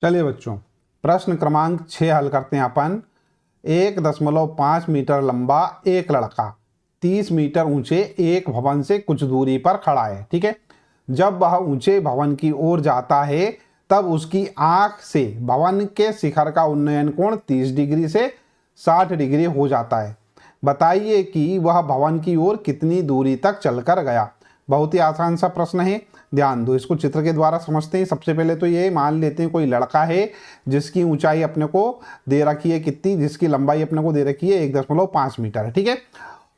चलिए बच्चों, प्रश्न क्रमांक 6 हल करते हैं अपन। 1.5 मीटर लंबा एक लड़का 30 मीटर ऊंचे एक भवन से कुछ दूरी पर खड़ा है। ठीक है, जब वह ऊंचे भवन की ओर जाता है तब उसकी आंख से भवन के शिखर का उन्नयन कोण 30 डिग्री से 60 डिग्री हो जाता है। बताइए कि वह भवन की ओर कितनी दूरी तक चलकर गया। बहुत ही आसान सा प्रश्न है, ध्यान दो। इसको चित्र के द्वारा समझते हैं। सबसे पहले तो ये मान लेते हैं कोई लड़का है जिसकी ऊंचाई अपने को दे रखी है कितनी, जिसकी लंबाई अपने को दे रखी है 1.5 मीटर है। ठीक है,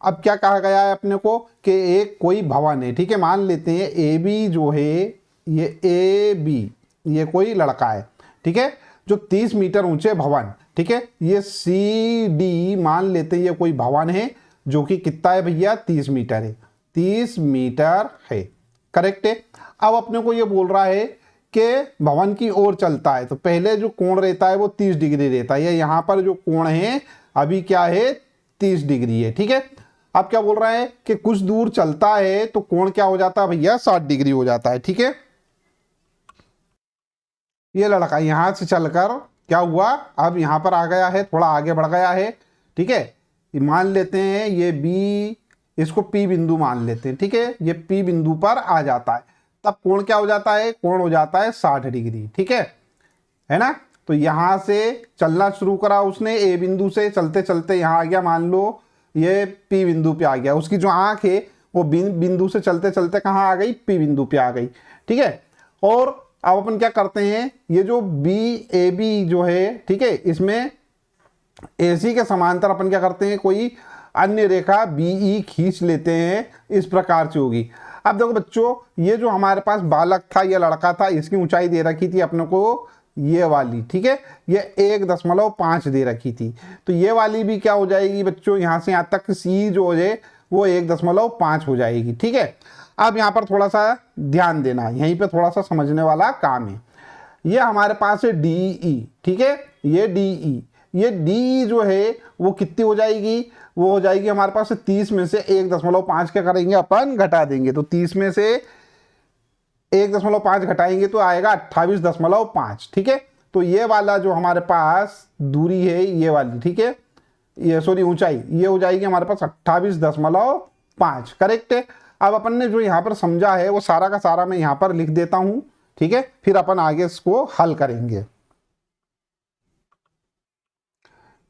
अब क्या कहा गया है अपने को कि एक कोई भवन है। ठीक है, मान लेते हैं ए बी जो है, ये ए बी ये कोई लड़का है। ठीक है, जो 30 मीटर ऊंचे भवन, ठीक है, ये सी डी मान लेते हैं ये कोई भवन है जो कि कितना है भैया, 30 मीटर है। 30 मीटर है, करेक्ट है। अब अपने को ये बोल रहा है कि भवन की ओर चलता है तो पहले जो कोण रहता है वो 30 डिग्री रहता है। यहाँ पर जो कोण है अभी क्या है, 30 डिग्री है। ठीक है, अब क्या बोल रहा है कि कुछ दूर चलता है तो कोण क्या हो जाता है भैया, 60 डिग्री हो जाता है। ठीक है, ये लड़का यहां से चलकर क्या हुआ, अब यहां पर आ गया है, थोड़ा आगे बढ़ गया है। ठीक है, मान लेते हैं ये बी, इसको पी बिंदु मान लेते हैं। ठीक है, ये पी बिंदु पर आ जाता है तब कोण क्या हो जाता है, कोण हो जाता है 60 डिग्री। ठीक है ना। तो यहां से चलना शुरू करा उसने, ए बिंदु से चलते चलते यहां आ गया, मान लो ये पी बिंदु पे आ गया। उसकी जो आंख है वो बिंदु से चलते चलते कहाँ आ गई, पी बिंदु पे आ गई। ठीक है, और अब अपन क्या करते हैं, ये जो बी ए बी जो है, ठीक है, इसमें ए सी के समांतर अपन क्या करते हैं, कोई अन्य रेखा बी ई खींच लेते हैं। इस प्रकार से होगी। अब देखो बच्चों, ये जो हमारे पास बालक था, ये लड़का था, इसकी ऊंचाई दे रखी थी अपने को ये वाली। ठीक है, ये 1.5 दे रखी थी, तो ये वाली भी क्या हो जाएगी बच्चों, यहां से यहां तक सी जो है वो 1.5 हो जाएगी। ठीक है, अब यहां पर थोड़ा सा ध्यान देना, यहीं पे थोड़ा सा समझने वाला काम है। ये हमारे पास है डी ई। ठीक है, ये डी ई, ये डी जो है वो कितनी हो जाएगी, वो हो जाएगी हमारे पास 30 में से 1.5 क्या करेंगे अपन, घटा देंगे। तो 30 में से 1.5 घटाएंगे तो आएगा 28.5। ठीक है, तो ये वाला जो हमारे पास दूरी है ये वाली, ठीक है, ये सॉरी ऊंचाई, ये हो जाएगी हमारे पास 28.5। करेक्ट है। अब अपन ने जो यहाँ पर समझा है वो सारा का सारा मैं यहाँ पर लिख देता हूं। ठीक है, फिर अपन आगे इसको हल करेंगे।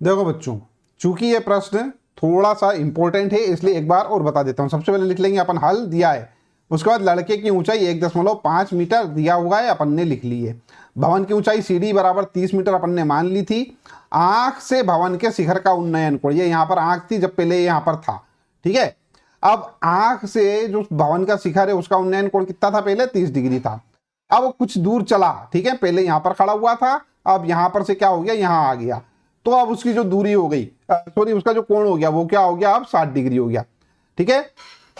देखो बच्चों, चूंकि ये प्रश्न थोड़ा सा इंपॉर्टेंट है इसलिए एक बार और बता देता हूं। सबसे पहले लिख लेंगे अपन, हल दिया है, उसके बाद लड़के की ऊंचाई 1.5 मीटर दिया हुआ है, अपन ने लिख ली है। भवन की ऊंचाई सीढ़ी बराबर 30 मीटर अपन ने मान ली थी। आंख से भवन के शिखर का उन्नयन कोण, ये यहाँ पर आंख थी जब पहले यहाँ पर था। ठीक है, अब आंख से जो भवन का शिखर है उसका उन्नयन कोण कितना था, पहले 30 डिग्री था। अब वो कुछ दूर चला, ठीक है, पहले यहाँ पर खड़ा हुआ था, अब यहाँ पर से क्या हो गया, यहाँ आ गया, तो अब उसकी जो दूरी हो गई, सॉरी उसका जो कोण हो गया वो क्या हो गया, अब 60 डिग्री हो गया। ठीक है,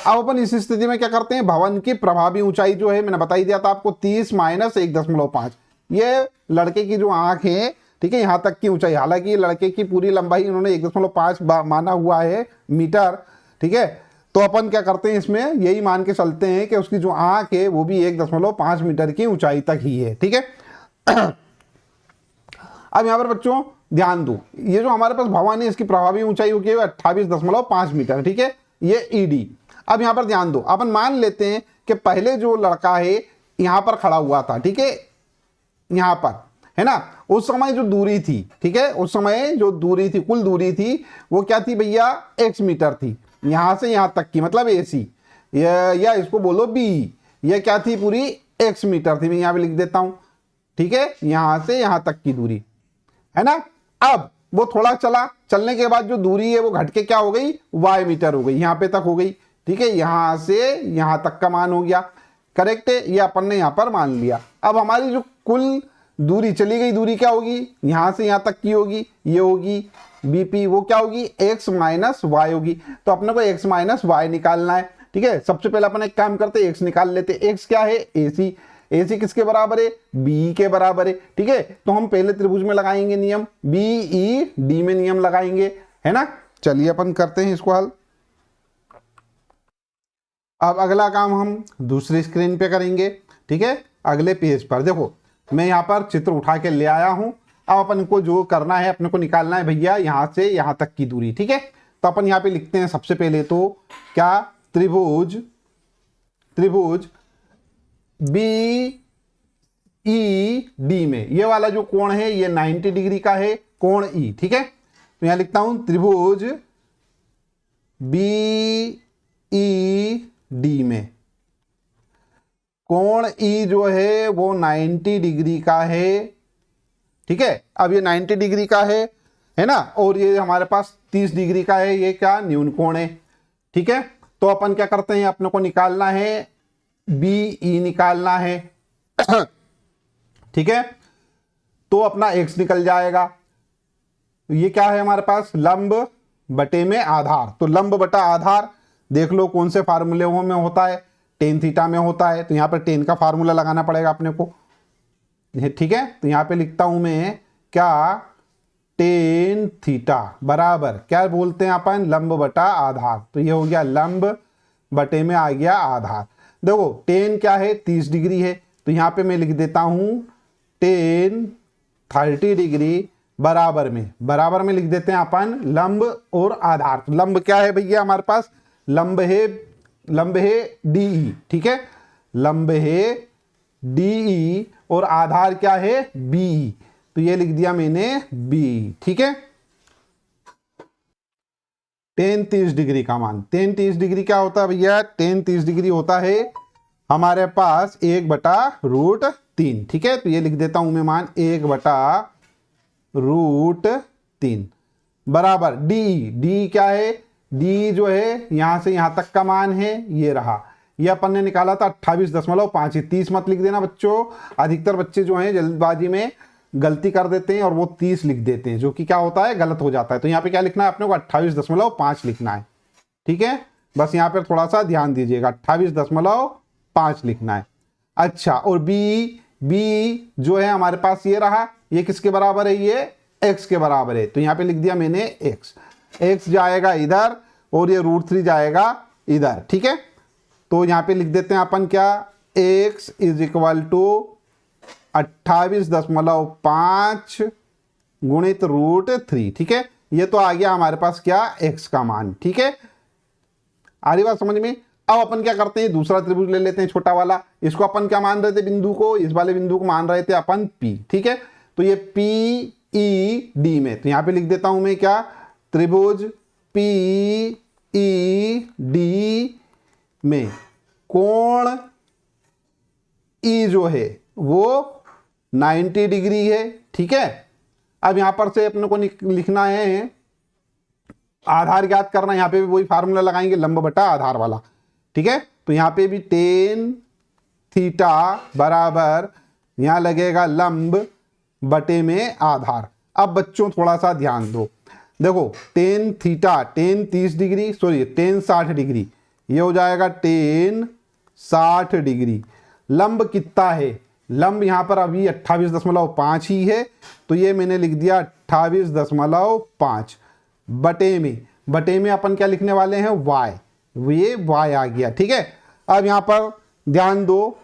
अब अपन इस स्थिति में क्या करते हैं, भवन की प्रभावी ऊंचाई जो है मैंने बता ही दिया था आपको, 30 माइनस 1.5। ये लड़के की जो आंख है, ठीक है, यहां तक की ऊंचाई, हालांकि लड़के की पूरी लंबाई इन्होंने 1.5 माना हुआ है मीटर। ठीक है, तो अपन क्या करते हैं, इसमें यही मान के चलते हैं कि उसकी जो आंख है वो भी 1.5 मीटर की ऊंचाई तक ही है। ठीक है, अब यहां पर बच्चों ध्यान दो, ये जो हमारे पास भवन है इसकी प्रभावी ऊंचाई होगी 28.5 मीटर। ठीक है, ये ईडी। अब यहां पर ध्यान दो, अपन मान लेते हैं कि पहले जो लड़का है यहां पर खड़ा हुआ था, ठीक है, यहां पर है ना, उस समय जो दूरी थी, ठीक है, उस समय जो दूरी थी, कुल दूरी थी वो क्या थी भैया, x मीटर थी, यहां से यहां तक की, मतलब AC, या इसको बोलो B, ये क्या थी, पूरी x मीटर थी। मैं यहां पे लिख देता हूं। ठीक है, यहां से यहां तक की दूरी है ना। अब वो थोड़ा चला, चलने के बाद जो दूरी है वो घट के क्या हो गई, y मीटर हो गई, यहां पे तक हो गई। ठीक है, यहां से यहां तक का मान हो गया। करेक्ट है, ये अपन ने यहां पर मान लिया। अब हमारी जो कुल दूरी चली गई, दूरी क्या होगी, यहां से यहां तक की होगी, ये होगी BP, वो क्या होगी, x माइनस वाई होगी। तो अपने को x माइनस वाई निकालना है। ठीक है, सबसे पहले अपन एक काम करते हैं, x निकाल लेते। x क्या है, AC। AC किसके बराबर है, BE के बराबर है। ठीक है, तो हम पहले त्रिभुज में लगाएंगे नियम, BED में नियम लगाएंगे, है ना। चलिए अपन करते हैं इसको हल। अब अगला काम हम दूसरी स्क्रीन पे करेंगे। ठीक है, अगले पेज पर देखो, मैं यहाँ पर चित्र उठा के ले आया हूँ। अब अपन को जो करना है, अपने को निकालना है भैया यहाँ से यहाँ तक की दूरी, ठीक है। तो अपन यहाँ पे लिखते हैं सबसे पहले तो क्या, त्रिभुज बी ई डी में ये वाला जो कोण है ये 90 डिग्री का है, कोण ई, ठीक है। तो यहां लिखता हूं त्रिभुज बी ई डी में कोण ई जो है वो 90 डिग्री का है, ठीक है। अब ये 90 डिग्री का है ना, और ये हमारे पास 30 डिग्री का है, ये क्या न्यून कोण है, ठीक है। तो अपन क्या करते हैं, अपने को निकालना है बी ई निकालना है ठीक है। तो अपना x निकल जाएगा। ये क्या है हमारे पास, लंब बटे में आधार। तो लंब बटा आधार देख लो कौन से फार्मूले में होता है, टेन थीटा में होता है। तो यहां पर टेन का फार्मूला लगाना पड़ेगा अपने को, ठीक है। तो यहां पे लिखता हूं मैं क्या, टेन थीटा बराबर क्या बोलते हैं अपन, लंब बटा आधार। तो ये हो गया लंब बटे में आ गया आधार। देखो टेन क्या है, 30 डिग्री है। तो यहां पे मैं लिख देता हूं टेन 30 डिग्री बराबर में लिख देते हैं अपन लंब और आधार। तो लंब क्या है भैया हमारे पास, लंब है डीई, ठीक है। लंब है डीई और आधार क्या है, बीई। तो ये लिख दिया मैंने बी, ठीक है। टेन 30 डिग्री का मान, टेन 30 डिग्री क्या होता है भैया, टेन 30 डिग्री होता है हमारे पास 1/√3, ठीक है। तो ये लिख देता हूं मैं मान 1/√3 बराबर डी क्या है, डी जो है यहां से यहां तक का मान है, ये रहा। ये अपन ने निकाला था 28.5, 30 मत लिख देना बच्चों। अधिकतर बच्चे जो हैं जल्दबाजी में गलती कर देते हैं और वो 30 लिख देते हैं, जो कि क्या होता है, गलत हो जाता है। तो यहाँ पे क्या लिखना है अपने को, 28.5 लिखना है, ठीक है। बस यहाँ पे थोड़ा सा ध्यान दीजिएगा, 28.5 लिखना है। अच्छा, और बी जो है हमारे पास ये रहा, ये किसके बराबर है, ये x के बराबर है। तो यहाँ पे लिख दिया मैंने x जाएगा इधर और ये √3 जाएगा इधर, ठीक है। तो यहाँ पे लिख देते हैं अपन क्या, x = 28.5 गुणित √3, ठीक है। ये तो आ गया हमारे पास क्या, x का मान, ठीक है। आ रही बात समझ में। अब अपन क्या करते हैं, दूसरा त्रिभुज ले लेते हैं छोटा वाला। इसको अपन क्या मान रहे थे, बिंदु को, इस वाले बिंदु को मान रहे थे अपन P, ठीक है। तो ये PED में, तो यहां पे लिख देता हूं मैं क्या, त्रिभुज PED में कोण E जो है वो 90 डिग्री है, ठीक है। अब यहां पर से अपने को लिखना है, आधार ज्ञात करना, यहां पे भी वही फार्मूला लगाएंगे, लंब बटा आधार वाला, ठीक है। तो यहां पे भी टेन थीटा बराबर यहां लगेगा लंब बटे में आधार। अब बच्चों थोड़ा सा ध्यान दो, देखो tan theta, ten 30 degree, sorry ten 60 degree, ये हो जाएगा टेन 60 डिग्री। लंब कितना है, लंब यहां पर अभी 28.5 ही है, तो ये मैंने लिख दिया 28.5 बटे में अपन क्या लिखने वाले हैं, y, ये y आ गया, ठीक है। अब यहां पर ध्यान दो,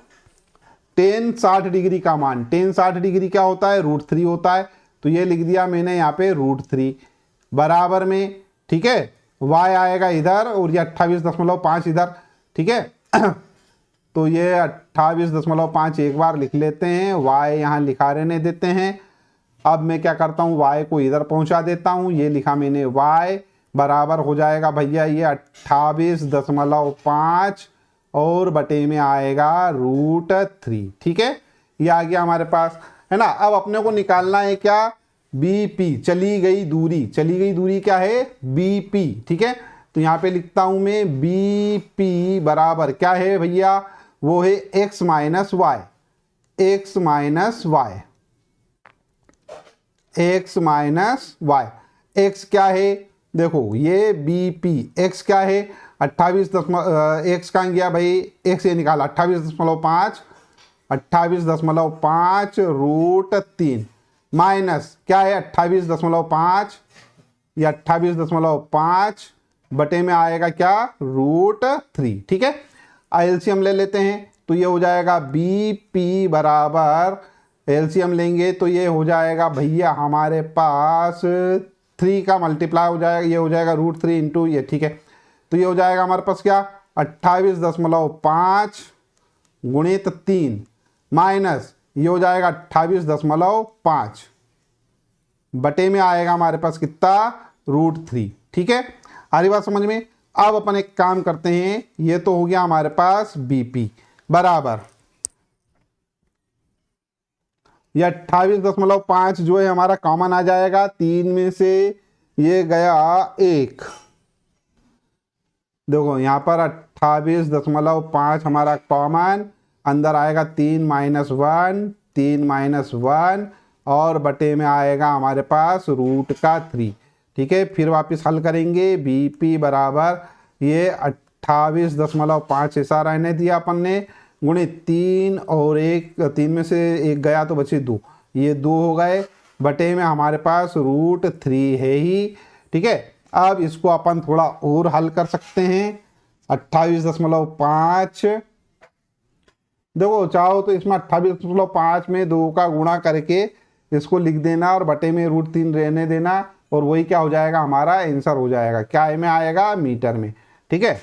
टेन 60 डिग्री का मान, टेन 60 डिग्री क्या होता है, √3 होता है। तो ये लिख दिया मैंने यहाँ पे √3 बराबर में, ठीक है। y आएगा इधर और ये 28.5 इधर, ठीक है। तो ये 28.5 एक बार लिख लेते हैं, y यहाँ लिखा रहने देते हैं। अब मैं क्या करता हूँ, y को इधर पहुंचा देता हूँ, ये लिखा मैंने y बराबर हो जाएगा भैया ये 28.5 और बटे में आएगा √3, ठीक है। ये आ गया हमारे पास, है ना। अब अपने को निकालना है क्या, BP, चली गई दूरी क्या है, BP, ठीक है। तो यहाँ पे लिखता हूं मैं BP बराबर क्या है भैया, वो है x माइनस वाई, x क्या है, देखो ये BP, x क्या है 28, x कहाँ गया भाई, x ये निकाला 28.5 √3 माइनस क्या है 28.5, या 28.5 बटे में आएगा क्या, √3, ठीक है। एलसीएम ले लेते हैं, तो ये हो जाएगा BP बराबर एलसीएम लेंगे तो ये हो जाएगा भैया हमारे पास 3 का मल्टीप्लाई हो जाएगा, ये हो जाएगा √3 इंटू ये, ठीक है। तो ये हो जाएगा हमारे पास क्या 28.5 गुणित 3 माइनस ये हो जाएगा 28.5 बटे में आएगा हमारे पास कितना √3, ठीक है। आ रही बात समझ में। अब अपन एक काम करते हैं, ये तो हो गया हमारे पास बीपी बराबर ये 28.5 जो है हमारा कॉमन आ जाएगा, 3 में से ये गया 1, देखो यहाँ पर 28.5 हमारा कॉमन, अंदर आएगा 3 माइनस 1, 3 माइनस 1 और बटे में आएगा हमारे पास √3, ठीक है। फिर वापस हल करेंगे, बीपी बराबर ये 28.5 ऐसा रहने दिया अपन ने, गुणित 3 और 1, 3 में से 1 गया तो बचे 2, ये 2 हो गए, बटे में हमारे पास √3 है ही, ठीक है। अब इसको अपन थोड़ा और हल कर सकते हैं। 28.5 देखो चाहो तो इसमें 28.5 में 2 का गुणा करके इसको लिख देना और बटे में √3 रहने देना, और वही क्या हो जाएगा हमारा आंसर हो जाएगा, क्या में आएगा मीटर में, ठीक है।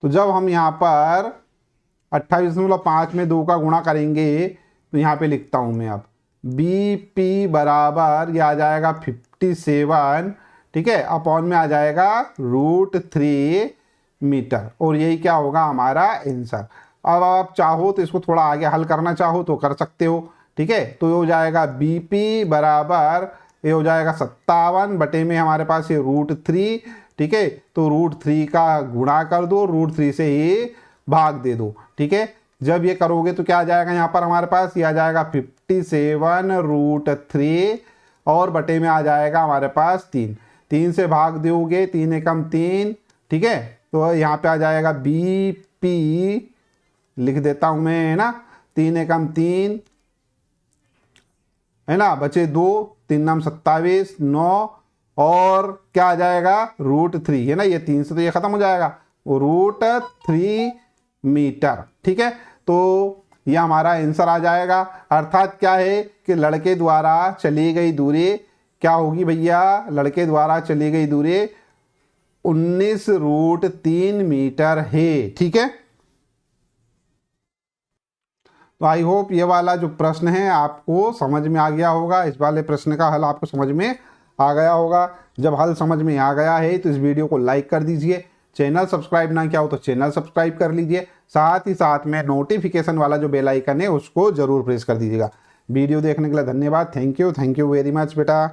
तो जब हम यहाँ पर 28.5 में 2 का गुणा करेंगे तो यहाँ पे लिखता हूँ मैं अब बीपी बराबर ये आ जाएगा 57, ठीक है, अपॉन में आ जाएगा √3 मीटर, और यही क्या होगा हमारा आंसर। अब आप चाहो तो इसको थोड़ा आगे हल करना चाहो तो कर सकते हो, ठीक है। तो ये हो जाएगा बीपी बराबर ये हो जाएगा 57 बटे में हमारे पास ये √3, ठीक है। तो √3 का गुणा कर दो, √3 से ही भाग दे दो, ठीक है। जब ये करोगे तो क्या आ जाएगा यहाँ पर हमारे पास ये आ जाएगा 57√3 और बटे में आ जाएगा हमारे पास 3, 3 से भाग दोगे 3 एकम 3, ठीक है। तो यहाँ पे आ जाएगा बीपी लिख देता हूँ मैं, है ना, 3 एकम 3 है ना, बचे 2, 3 नाम 27, 9 और क्या आ जाएगा √3 है ना, ये 3 से तो ये खत्म हो जाएगा, वो √3 मीटर, ठीक है। तो ये हमारा आंसर आ जाएगा। अर्थात क्या है कि लड़के द्वारा चली गई दूरी क्या होगी भैया, लड़के द्वारा चली गई दूरी 19√3 मीटर है, ठीक है। तो आई होप ये वाला जो प्रश्न है आपको समझ में आ गया होगा, इस वाले प्रश्न का हल आपको समझ में आ गया होगा। जब हल समझ में आ गया है तो इस वीडियो को लाइक कर दीजिए, चैनल सब्सक्राइब ना किया हो तो चैनल सब्सक्राइब कर लीजिए, साथ ही साथ में नोटिफिकेशन वाला जो बेल आइकन है उसको जरूर प्रेस कर दीजिएगा। वीडियो देखने के लिए धन्यवाद, थैंक यू वेरी मच बेटा।